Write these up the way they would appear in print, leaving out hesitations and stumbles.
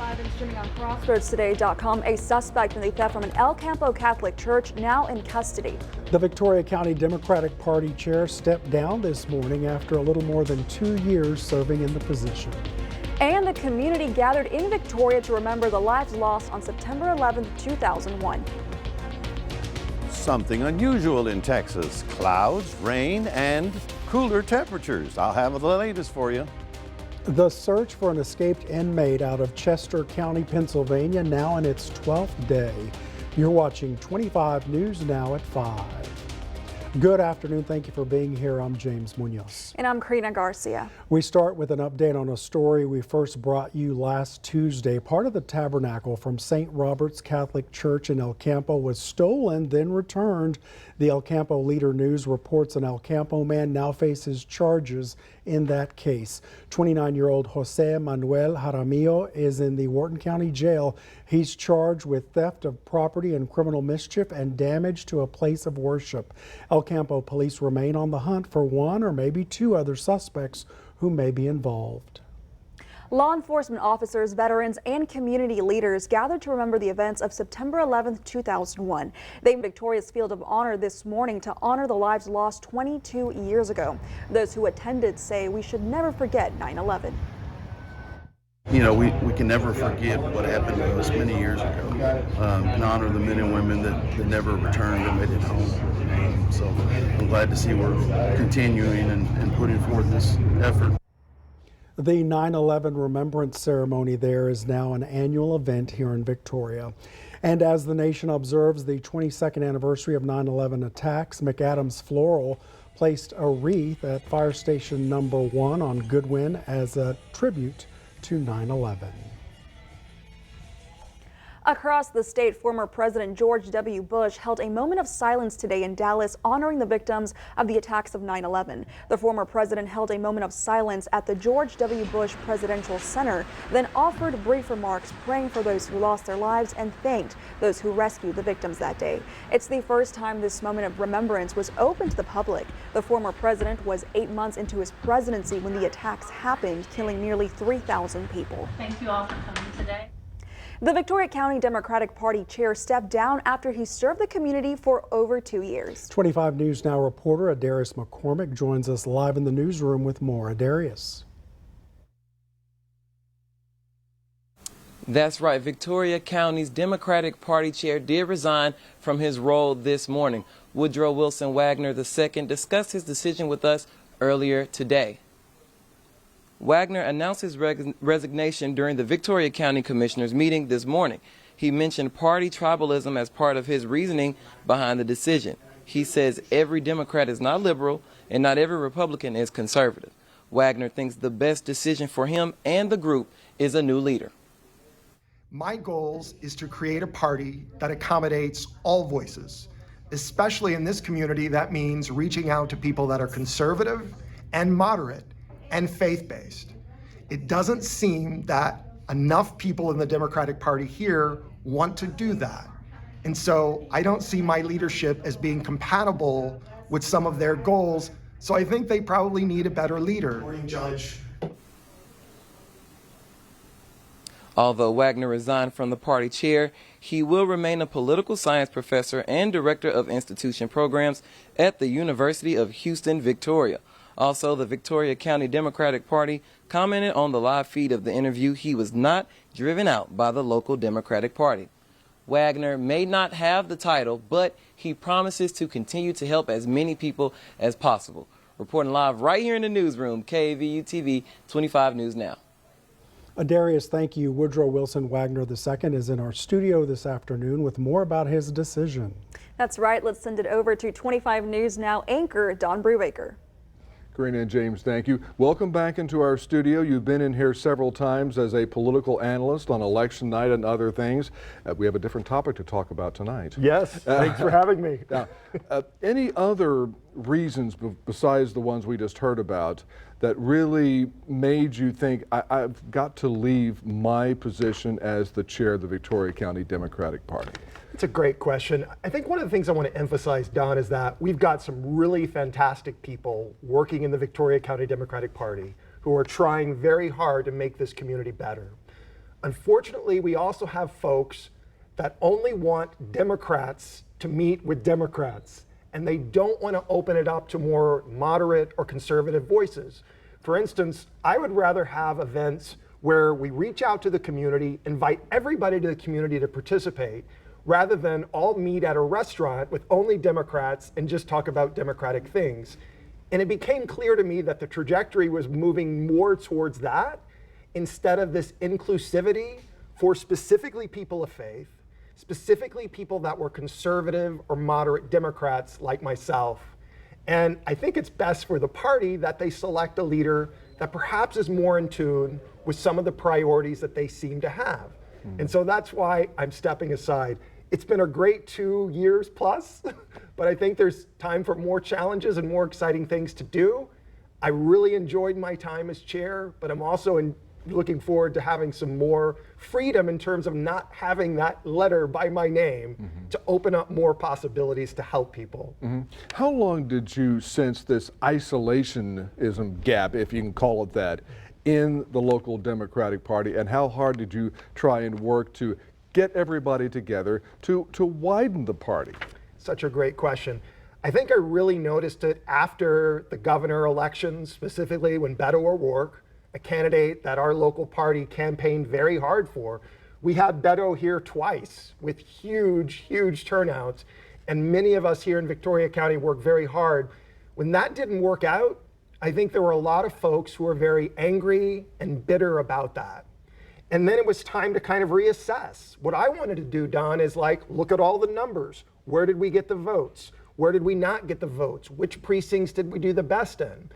Live and streaming on CrossroadsToday.com, a suspect in the theft from an El Campo Catholic church now in custody. The Victoria County Democratic Party chair stepped down this morning after a little more than 2 years serving in the position. And the community gathered in Victoria to remember the lives lost on September 11, 2001. Something unusual in Texas. Clouds, rain, and cooler temperatures. I'll have the latest for you. The search for an escaped inmate out of Chester County, Pennsylvania, now in its 12th day. You're watching 25 News Now at 5. Good afternoon. Thank you for being here. I'm James Munoz. And I'm Karina Garcia. We start with an update on a story we first brought you last Tuesday. Part of the tabernacle from St. Robert's Catholic Church in El Campo was stolen, then returned. The El Campo Leader News reports an El Campo man now faces charges in that case. 29-year-old Jose Manuel Jaramillo is in the Wharton County Jail. He's charged with theft of property and criminal mischief and damage to a place of worship. El Campo police remain on the hunt for one or maybe two other suspects who may be involved. Law enforcement officers, veterans, and community leaders gathered to remember the events of September 11, 2001. They in Victoria's Field of Honor this morning to honor the lives lost 22 years ago. Those who attended say we should never forget 9/11. You know, we can never forget what happened to us many years ago, and honor the men and women that never returned and made it home. So I'm glad to see we're continuing and putting forth this effort. The 9/11 Remembrance Ceremony there is now an annual event here in Victoria. And as the nation observes the 22nd anniversary of 9/11 attacks, McAdams Floral placed a wreath at Fire Station Number 1 on Goodwin as a tribute to 9/11. Across the state, former President George W. Bush held a moment of silence today in Dallas, honoring the victims of the attacks of 9/11. The former president held a moment of silence at the George W. Bush Presidential Center, then offered brief remarks praying for those who lost their lives and thanked those who rescued the victims that day. It's the first time this moment of remembrance was open to the public. The former president was 8 months into his presidency when the attacks happened, killing nearly 3,000 people. Thank you all for coming today. The Victoria County Democratic Party chair stepped down after he served the community for over 2 years. 25 News Now reporter Adarius McCormick joins us live in the newsroom with more. Adarius. That's right. Victoria County's Democratic Party chair did resign from his role this morning. Woodrow Wilson Wagner II discussed his decision with us earlier today. Wagner announced his resignation during the Victoria County Commissioners meeting this morning. He mentioned party tribalism as part of his reasoning behind the decision. He says every Democrat is not liberal and not every Republican is conservative. Wagner thinks the best decision for him and the group is a new leader. My goals is to create a party that accommodates all voices, especially in this community. That means reaching out to people that are conservative and moderate and faith-based. It doesn't seem that enough people in the Democratic Party here want to do that. And so I don't see my leadership as being compatible with some of their goals. So I think they probably need a better leader. Morning, Judge. Although Wagner resigned from the party chair, he will remain a political science professor and director of institution programs at the University of Houston, Victoria. Also, the Victoria County Democratic Party commented on the live feed of the interview he was not driven out by the local Democratic Party. Wagner may not have the title, but he promises to continue to help as many people as possible. Reporting live right here in the newsroom, KVUTV 25 News Now. Adarius, thank you. Woodrow Wilson Wagner II is in our studio this afternoon with more about his decision. That's right. Let's send it over to 25 News Now anchor Don Brubaker. Karina and James, thank you. Welcome back into our studio. You've been in here several times as a political analyst on election night and other things. We have a different topic to talk about tonight. Yes, thanks for having me. Now, any other reasons besides the ones we just heard about that really made you think, I've got to leave my position as the chair of the Victoria County Democratic Party? It's a great question. I think one of the things I want to emphasize, Don, is that we've got some really fantastic people working in the Victoria County Democratic Party who are trying very hard to make this community better. Unfortunately, we also have folks that only want Democrats to meet with Democrats, and they don't want to open it up to more moderate or conservative voices. For instance, I would rather have events where we reach out to the community, invite everybody to the community to participate, rather than all meet at a restaurant with only Democrats and just talk about Democratic things. And it became clear to me that the trajectory was moving more towards that instead of this inclusivity for specifically people of faith, specifically people that were conservative or moderate Democrats like myself. And I think it's best for the party that they select a leader that perhaps is more in tune with some of the priorities that they seem to have. And so that's why I'm stepping aside. It's been a great 2 years plus, but I think there's time for more challenges and more exciting things to do. I really enjoyed my time as chair, but I'm also looking forward to having some more freedom in terms of not having that letter by my name to open up more possibilities to help people. How long did you sense this isolationism gap, if you can call it that, in the local Democratic Party, and how hard did you try and work to get everybody together to widen the party? Such a great question. I think I really noticed it after the governor elections, specifically when Beto O'Rourke, a candidate that our local party campaigned very hard for. We had Beto here twice with huge turnouts, and many of us here in Victoria County worked very hard. When that didn't work out, I think there were a lot of folks who were very angry and bitter about that. And then it was time to kind of reassess. What I wanted to do, Don, is look at all the numbers. Where did we get the votes? Where did we not get the votes? Which precincts did we do the best in?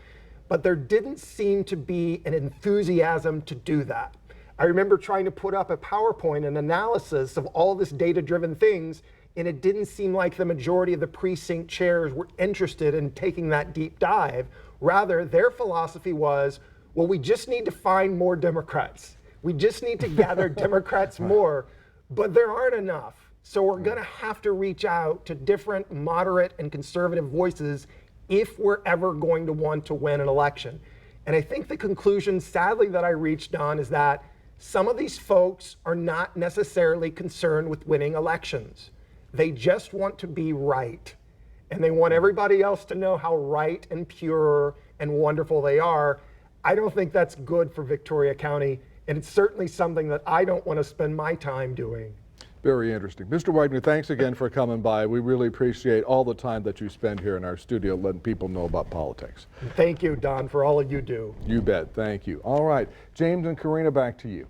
But there didn't seem to be an enthusiasm to do that. I remember trying to put up a PowerPoint, an analysis of all this data-driven things, and it didn't seem like the majority of the precinct chairs were interested in taking that deep dive. Rather, their philosophy was, well, we just need to find more Democrats. We just need to gather Democrats more, but there aren't enough. So we're gonna have to reach out to different moderate and conservative voices if we're ever going to want to win an election. And I think the conclusion, sadly, that I reached on is that some of these folks are not necessarily concerned with winning elections. They just want to be right. And they want everybody else to know how right and pure and wonderful they are. I don't think that's good for Victoria County. And it's certainly something that I don't want to spend my time doing. Very interesting. Mr. Wagner, thanks again for coming by. We really appreciate all the time that you spend here in our studio letting people know about politics. Thank you, Don, for all you do. You bet. Thank you. All right. James and Karina, back to you.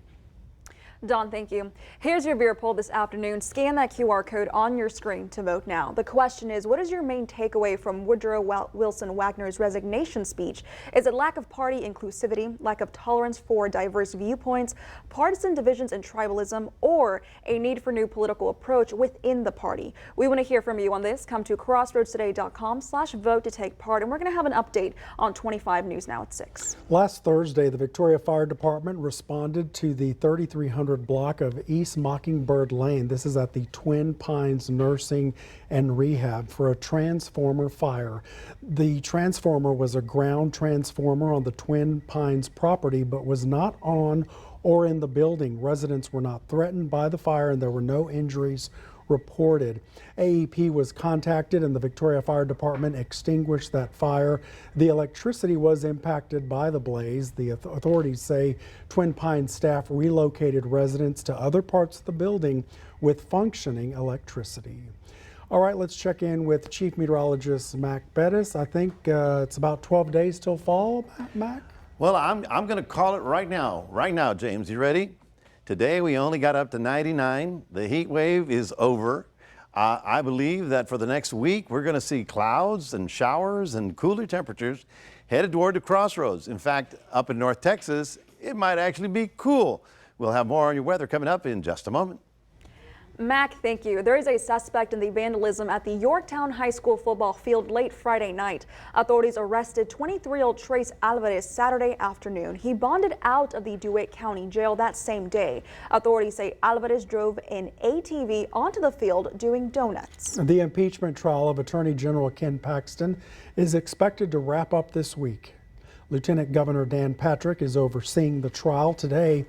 Don, thank you. Here's your beer poll this afternoon. Scan that QR code on your screen to vote now. The question is, what is your main takeaway from Woodrow Wilson Wagner's resignation speech? Is it lack of party inclusivity, lack of tolerance for diverse viewpoints, partisan divisions and tribalism, or a need for new political approach within the party? We want to hear from you on this. Come to crossroadstoday.com/vote to take part, and we're going to have an update on 25 News Now at 6. Last Thursday, the Victoria Fire Department responded to the 3300 block of East Mockingbird Lane. This is at the Twin Pines Nursing and Rehab for a transformer fire. The transformer was a ground transformer on the Twin Pines property, but was not on or in the building. Residents were not threatened by the fire and there were no injuries reported. AEP was contacted and the Victoria Fire Department extinguished that fire. The electricity was impacted by the blaze. The authorities say Twin Pines staff relocated residents to other parts of the building with functioning electricity. All right, let's check in with Chief Meteorologist Mac Bettis. I think it's about 12 days till fall, Mac? Well, I'm going to call it right now. Right now, James. You ready? Today we only got up to 99. The heat wave is over. I believe that for the next week we're going to see clouds and showers and cooler temperatures headed toward the crossroads. In fact, up in North Texas, it might actually be cool. We'll have more on your weather coming up in just a moment. Mac, thank you. There is a suspect in the vandalism at the Yorktown High School football field late Friday night. Authorities arrested 23-year-old Trace Alvarez Saturday afternoon. He bonded out of the DeWitt County Jail that same day. Authorities say Alvarez drove an ATV onto the field doing donuts. The impeachment trial of Attorney General Ken Paxton is expected to wrap up this week. Lieutenant Governor Dan Patrick is overseeing the trial today.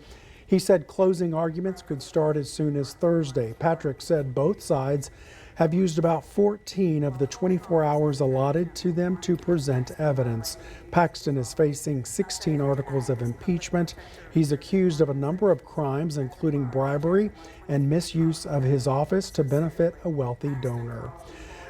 He said closing arguments could start as soon as Thursday. Patrick said both sides have used about 14 of the 24 hours allotted to them to present evidence. Paxton is facing 16 articles of impeachment. He's accused of a number of crimes, including bribery and misuse of his office to benefit a wealthy donor.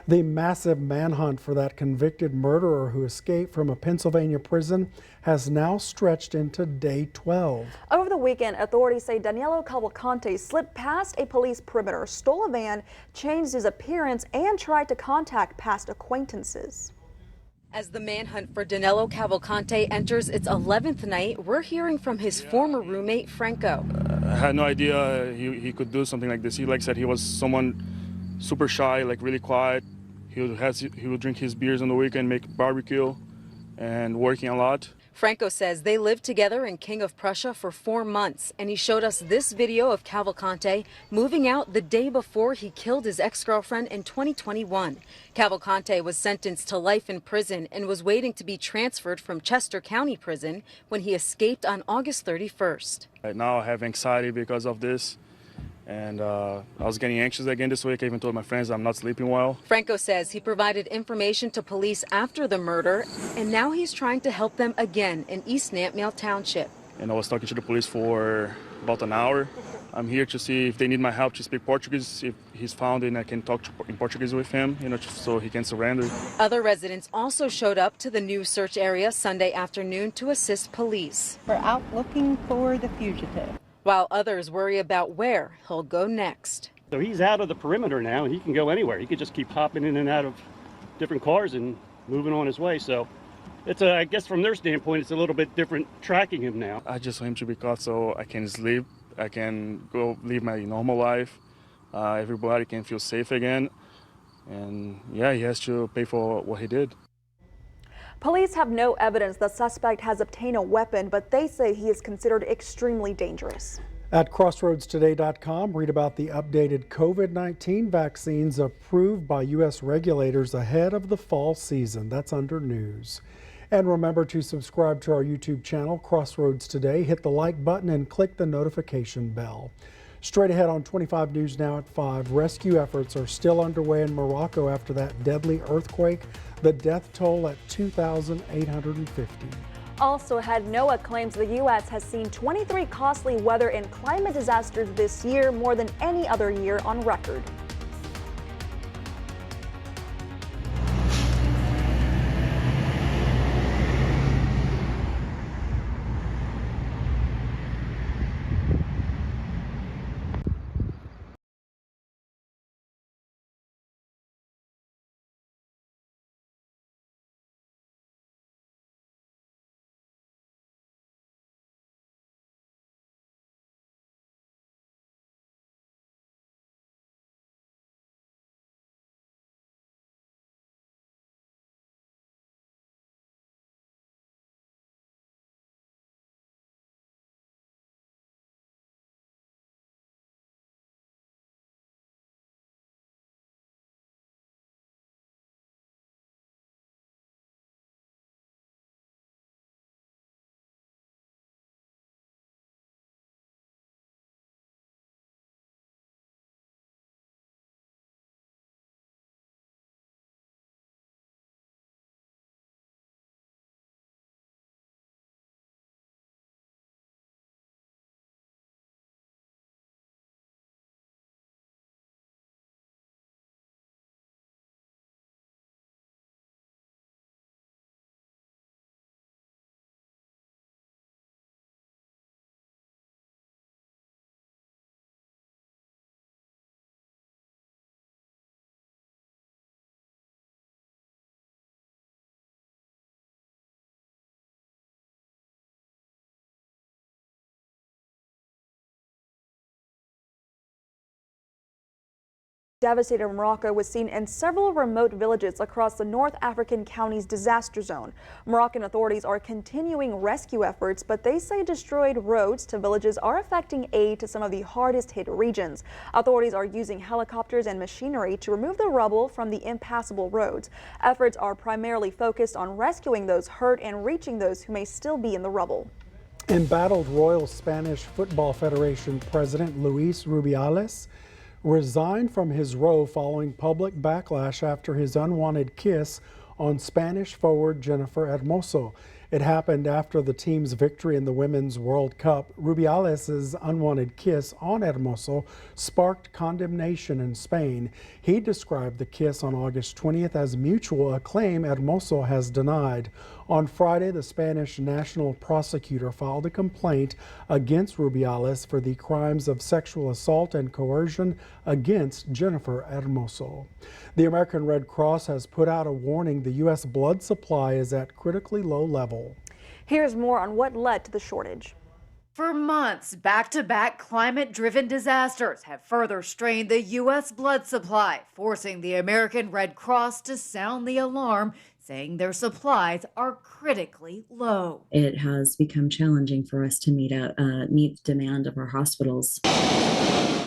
The massive manhunt for that convicted murderer who escaped from a Pennsylvania prison has now stretched into day 12. Over the weekend, authorities say Danilo Cavalcante slipped past a police perimeter, stole a van, changed his appearance, and tried to contact past acquaintances. As the manhunt for Danilo Cavalcante enters its 11th night, we're hearing from his former roommate, Franco. I had no idea he could do something like this. He said he was someone super shy, really quiet. He would drink his beers on the weekend, make barbecue, and working a lot. Franco says they lived together in King of Prussia for 4 months, and he showed us this video of Cavalcante moving out the day before he killed his ex-girlfriend in 2021. Cavalcante was sentenced to life in prison and was waiting to be transferred from Chester County Prison when he escaped on August 31st. Right now I have anxiety because of this. And I was getting anxious again this week. I even told my friends I'm not sleeping well. Franco says he provided information to police after the murder, and now he's trying to help them again in East Nantmeal Township. And I was talking to the police for about an hour. I'm here to see if they need my help to speak Portuguese. If he's found and I can talk in Portuguese with him, so he can surrender. Other residents also showed up to the new search area Sunday afternoon to assist police. We're out looking for the fugitive, while others worry about where he'll go next. So he's out of the perimeter now, and he can go anywhere. He could just keep hopping in and out of different cars and moving on his way. So it's I guess from their standpoint, it's a little bit different tracking him now. I just want him to be caught so I can sleep. I can go live my normal life. Everybody can feel safe again. And yeah, he has to pay for what he did. Police have no evidence the suspect has obtained a weapon, but they say he is considered extremely dangerous. At crossroadstoday.com, read about the updated COVID-19 vaccines approved by U.S. regulators ahead of the fall season. That's under news. And remember to subscribe to our YouTube channel, Crossroads Today. Hit the like button and click the notification bell. Straight ahead on 25 News Now at 5, rescue efforts are still underway in Morocco after that deadly earthquake. The death toll at 2,850. Also ahead, NOAA claims the U.S. has seen 23 costly weather and climate disasters this year, more than any other year on record. Devastated Morocco was seen in several remote villages across the North African county's disaster zone. Moroccan authorities are continuing rescue efforts, but they say destroyed roads to villages are affecting aid to some of the hardest hit regions. Authorities are using helicopters and machinery to remove the rubble from the impassable roads. Efforts are primarily focused on rescuing those hurt and reaching those who may still be in the rubble. Embattled Royal Spanish Football Federation President Luis Rubiales resigned from his role following public backlash after his unwanted kiss on Spanish forward Jennifer Hermoso. It happened after the team's victory in the Women's World Cup. Rubiales' unwanted kiss on Hermoso sparked condemnation in Spain. He described the kiss on August 20th as mutual, a claim Hermoso has denied. On Friday, the Spanish national prosecutor filed a complaint against Rubiales for the crimes of sexual assault and coercion against Jennifer Hermoso. The American Red Cross has put out a warning the U.S. blood supply is at critically low level. Here's more on what led to the shortage. For months, back-to-back climate-driven disasters have further strained the U.S. blood supply, forcing the American Red Cross to sound the alarm, saying their supplies are critically low. It has become challenging for us to meet the demand of our hospitals.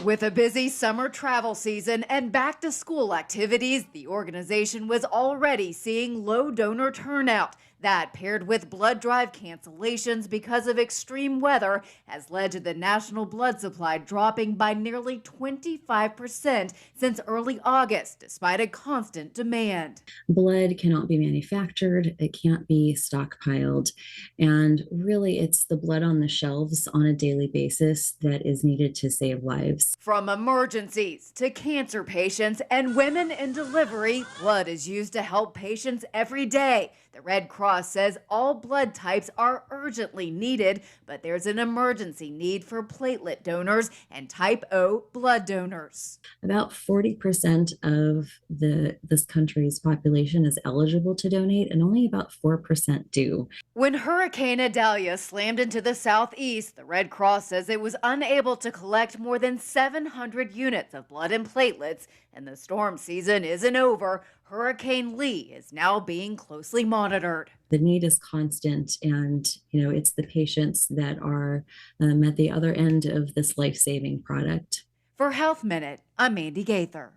With a busy summer travel season and back-to-school activities, the organization was already seeing low donor turnout. That, paired with blood drive cancellations because of extreme weather, has led to the national blood supply dropping by nearly 25% since early August, despite a constant demand. Blood cannot be manufactured, it can't be stockpiled, and really it's the blood on the shelves on a daily basis that is needed to save lives. From emergencies to cancer patients and women in delivery, blood is used to help patients every day. The Red Cross says all blood types are urgently needed, but there's an emergency need for platelet donors and type O blood donors. About 40% of this country's population is eligible to donate, and only about 4% do. When Hurricane Idalia slammed into the southeast, the Red Cross says it was unable to collect more than 700 units of blood and platelets, and the storm season isn't over. Hurricane Lee is now being closely monitored. The need is constant, and it's the patients that are at the other end of this life-saving product. For Health Minute, I'm Mandy Gaither.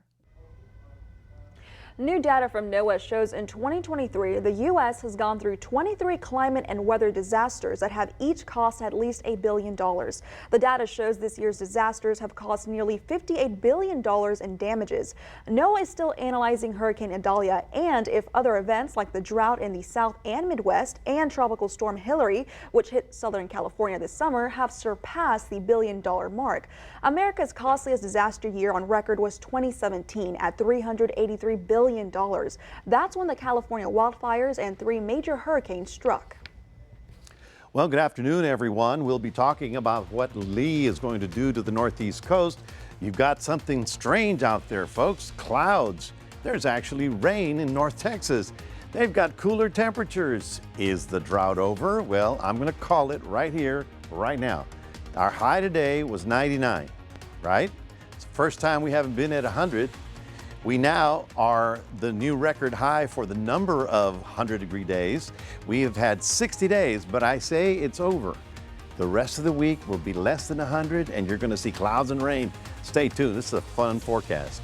New data from NOAA shows in 2023, the U.S. has gone through 23 climate and weather disasters that have each cost at least $1 billion. The data shows this year's disasters have cost nearly $58 billion in damages. NOAA is still analyzing Hurricane Idalia and if other events like the drought in the South and Midwest and Tropical Storm Hillary, which hit Southern California this summer, have surpassed the $1 billion mark. America's costliest disaster year on record was 2017 at $383 billion. That's when the California wildfires and 3 major hurricanes struck. Well, good afternoon, everyone. We'll be talking about what Lee is going to do to the Northeast coast. You've got something strange out there, folks. Clouds. There's actually rain in North Texas. They've got cooler temperatures. Is the drought over? Well, I'm going to call it right here, right now. Our high today was 99, right? It's the first time we haven't been at 100. We now are the new record high for the number of 100-degree days. We have had 60 days, but I say it's over. The rest of the week will be less than 100, and you're going to see clouds and rain. Stay tuned. This is a fun forecast.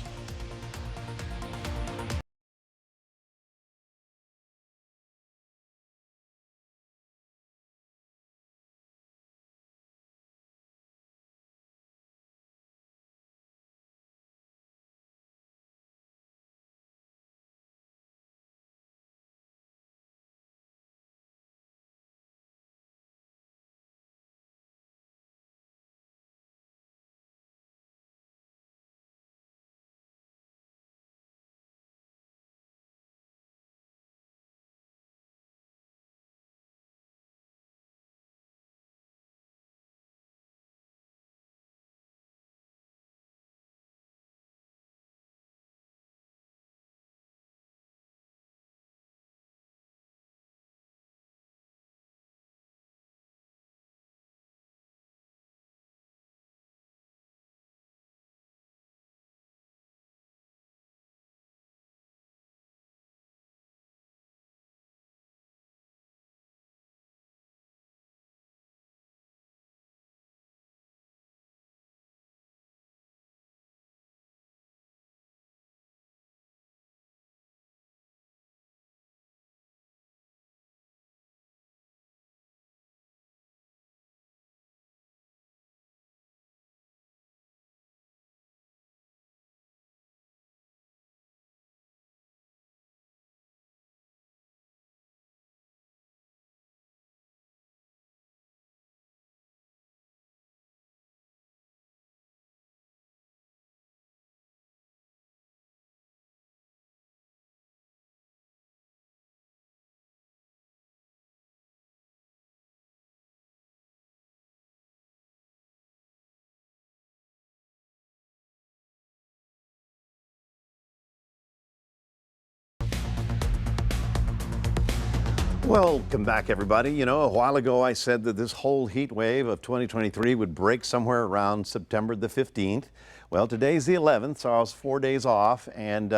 Welcome back, everybody. You know, a while ago I said that this whole heat wave of 2023 would break somewhere around September the 15th. Well, today's the 11th, so I was 4 days off, and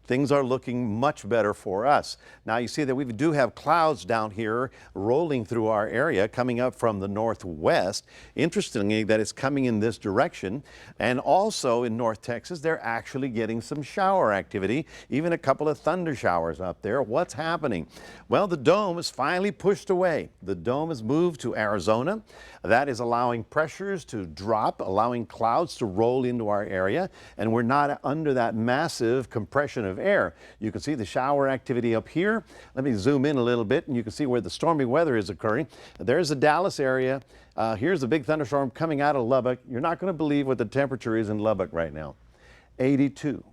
things are looking much better for us. Now, you see that we do have clouds down here rolling through our area coming up from the northwest. Interestingly, that it's coming in this direction. And also in North Texas, they're actually getting some shower activity, even a couple of thunder showers up there. What's happening? Well, the dome is finally pushed away. The dome has moved to Arizona. That is allowing pressures to drop, allowing clouds to roll into our area, and we're not under that massive compression of air. You can see the shower activity up here. Let me zoom in a little bit, and you can see where the stormy weather is occurring. There's the Dallas area. Here's a big thunderstorm coming out of Lubbock. You're not going to believe what the temperature is in Lubbock right now. 82.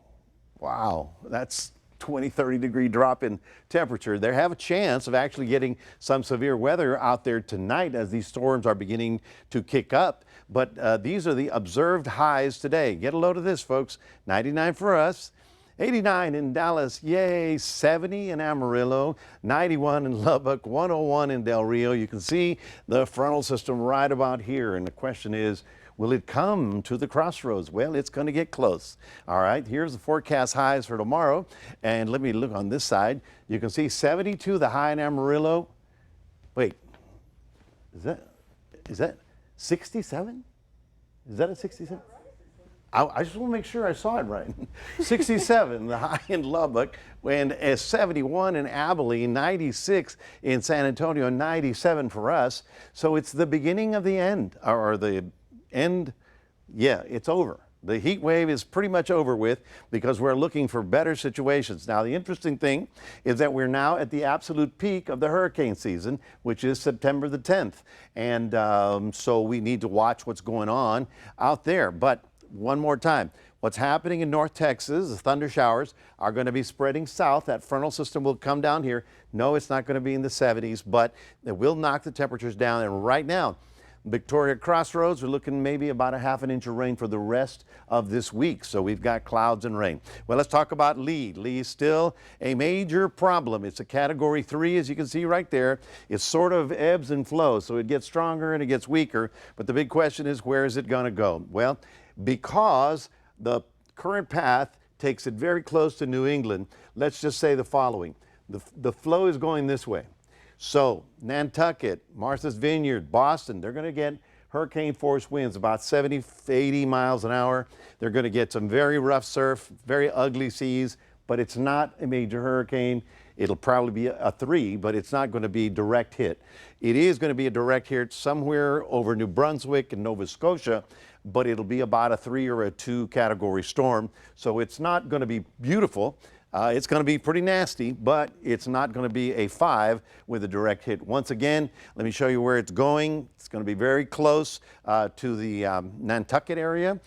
Wow, that's 20-30 degree drop in temperature. They have a chance of actually getting some severe weather out there tonight as these storms are beginning to kick up. But these are the observed highs today. Get a load of this, folks. 99 for us. 89 in Dallas, yay, 70 in Amarillo, 91 in Lubbock, 101 in Del Rio. You can see the frontal system right about here. And the question is, will it come to the crossroads? Well, it's going to get close. All right, here's the forecast highs for tomorrow. And let me look on this side. You can see 72, the high in Amarillo. Wait, is that 67? Is that a 67? I just want to make sure I saw it right. 67, the high in Lubbock, and 71 in Abilene, 96 in San Antonio, 97 for us. So it's the beginning of the end, or the end. Yeah, it's over. The heat wave is pretty much over with because we're looking for better situations. Now, the interesting thing is that we're now at the absolute peak of the hurricane season, which is September the 10th. And so we need to watch what's going on out there. But one more time, what's happening in North Texas, the thunder showers are going to be spreading south. That frontal system will come down here. No, it's not going to be in the 70s, but it will knock the temperatures down. And right now, Victoria Crossroads, we're looking maybe about a ½ inch of rain for the rest of this week. So we've got clouds and rain. Well, let's talk about Lee. Lee is still a major problem. It's a Category 3, as you can see right there. It sort of ebbs and flows, so it gets stronger and it gets weaker. But the big question is, where is it going to go? Well, because the current path takes it very close to New England, let's just say the following. The flow is going this way. So Nantucket, Martha's Vineyard, Boston, they're going to get hurricane force winds about 70, 80 miles an hour. They're going to get some very rough surf, very ugly seas, but it's not a major hurricane. It'll probably be a 3, but it's not going to be direct hit. It is going to be a direct hit somewhere over New Brunswick and Nova Scotia, but it'll be about a 3 or a 2 category storm. So it's not going to be beautiful. It's going to be pretty nasty, but it's not going to be a 5 with a direct hit. Once again, let me show you where it's going. It's going to be very close to the Nantucket area.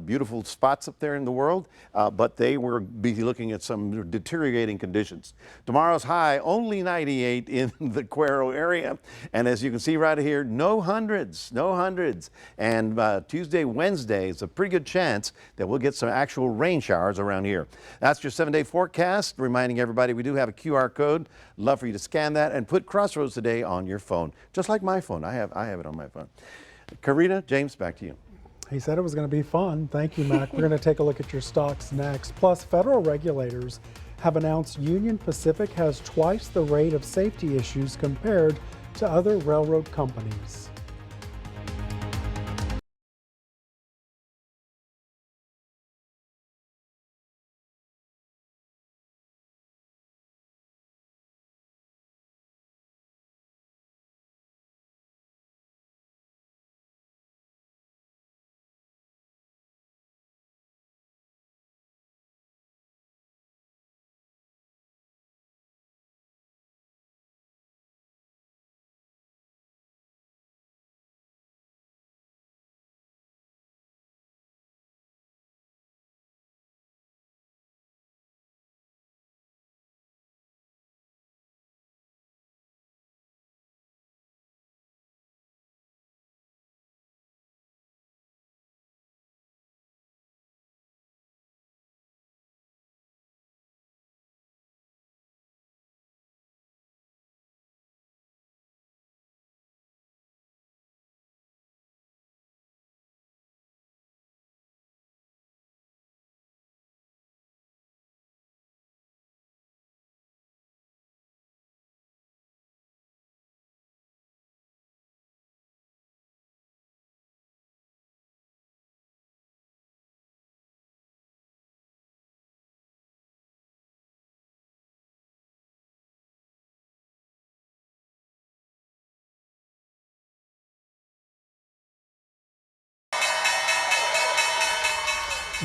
Beautiful spots up there in the world, but they will be looking at some deteriorating conditions. Tomorrow's high, only 98 in the Cuero area. And as you can see right here, no hundreds. And Tuesday, Wednesday is a pretty good chance that we'll get some actual rain showers around here. That's your 7-day forecast, reminding everybody we do have a QR code. Love for you to scan that and put Crossroads Today on your phone, just like my phone. I have it on my phone. Karina, James, back to you. He said it was going to be fun. Thank you, Mac. We're going to take a look at your stocks next. Plus, federal regulators have announced Union Pacific has twice the rate of safety issues compared to other railroad companies.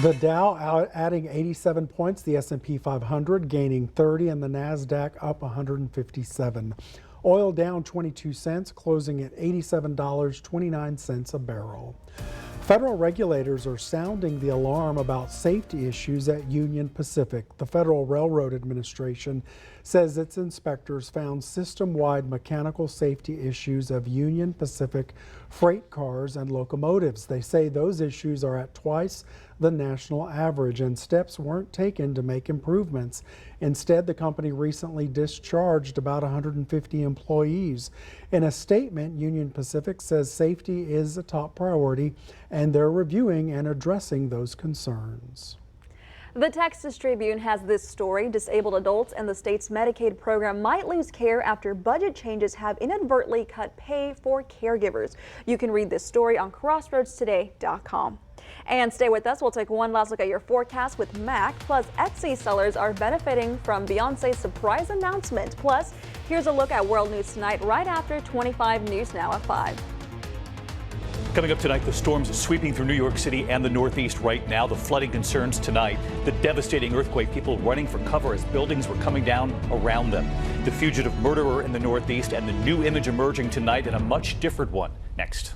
The Dow adding 87 points, the S&P 500 gaining 30, and the Nasdaq up 157. Oil down 22 cents, closing at $87.29 a barrel. Federal regulators are sounding the alarm about safety issues at Union Pacific. The Federal Railroad Administration says its inspectors found system-wide mechanical safety issues of Union Pacific freight cars and locomotives. They say those issues are at twice the national average, and steps weren't taken to make improvements. Instead, the company recently discharged about 150 employees. In a statement, Union Pacific says safety is a top priority, and they're reviewing and addressing those concerns. The Texas Tribune has this story. Disabled adults in the state's Medicaid program might lose care after budget changes have inadvertently cut pay for caregivers. You can read this story on crossroadstoday.com. And stay with us. We'll take one last look at your forecast with Mac. Plus, Etsy sellers are benefiting from Beyonce's surprise announcement. Plus, here's a look at world news tonight right after 25 News Now at 5. Coming up tonight, the storms sweeping through New York City and the Northeast right now. The flooding concerns tonight. The devastating earthquake, people running for cover as buildings were coming down around them. The fugitive murderer in the Northeast and the new image emerging tonight in a much different one. Next.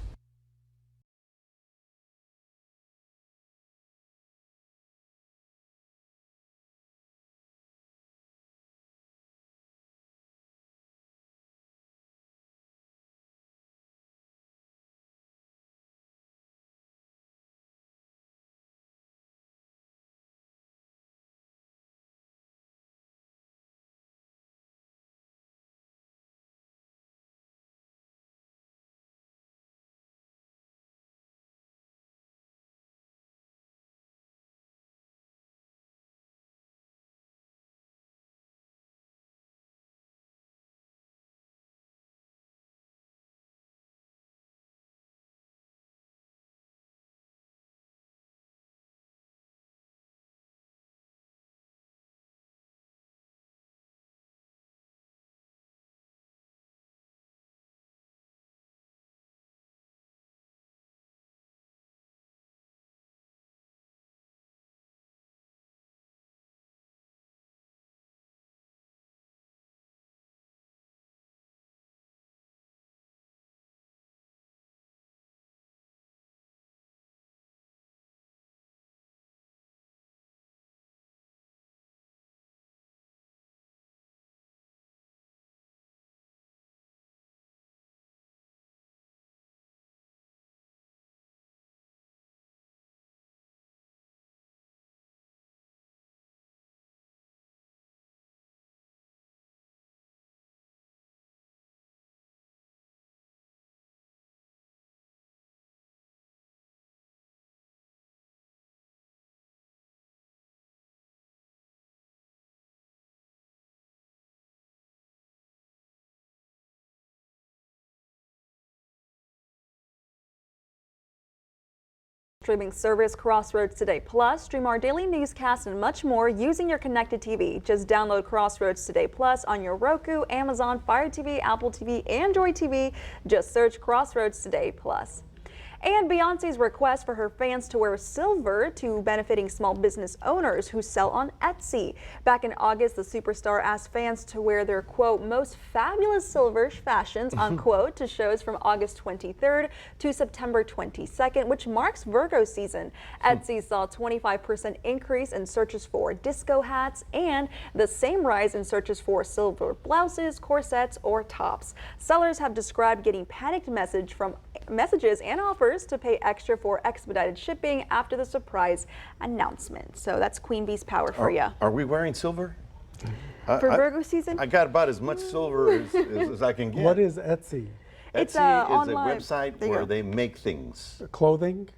Streaming service Crossroads Today Plus. Stream our daily newscasts and much more using your connected TV. Just download Crossroads Today Plus on your Roku, Amazon, Fire TV, Apple TV, Android TV. Just search Crossroads Today Plus. And Beyonce's request for her fans to wear silver to benefiting small business owners who sell on Etsy. Back in August, the superstar asked fans to wear their, quote, most fabulous silver fashions, unquote, to shows from August 23rd to September 22nd, which marks Virgo season. Etsy saw a 25% increase in searches for disco hats and the same rise in searches for silver blouses, corsets, or tops. Sellers have described getting panicked messages and offers to pay extra for expedited shipping after the surprise announcement. So that's Queen Bee's power for you. Are we wearing silver? For Virgo season? I got about as much silver as I can get. What is Etsy? Etsy is a website where they make things. Clothing?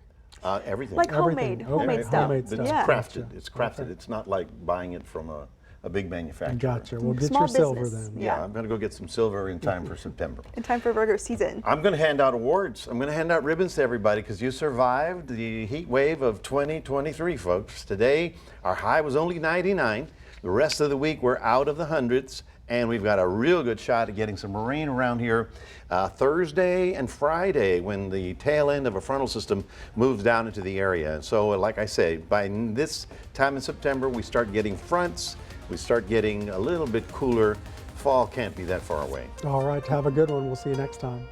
Everything. Like homemade stuff. It's crafted. It's crafted. Okay. It's not like buying it from a big manufacturer. Gotcha. Well, get Small your silver business. then. Yeah, I'm going to go get some silver in time for September. In time for Virgo season. I'm going to hand out awards. I'm going to hand out ribbons to everybody because you survived the heat wave of 2023, folks. Today, our high was only 99. The rest of the week, we're out of the hundreds and we've got a real good shot at getting some rain around here Thursday and Friday when the tail end of a frontal system moves down into the area. And so, like I say, by this time in September, we start getting fronts, we start getting a little bit cooler. Fall can't be that far away. All right, have a good one. We'll see you next time.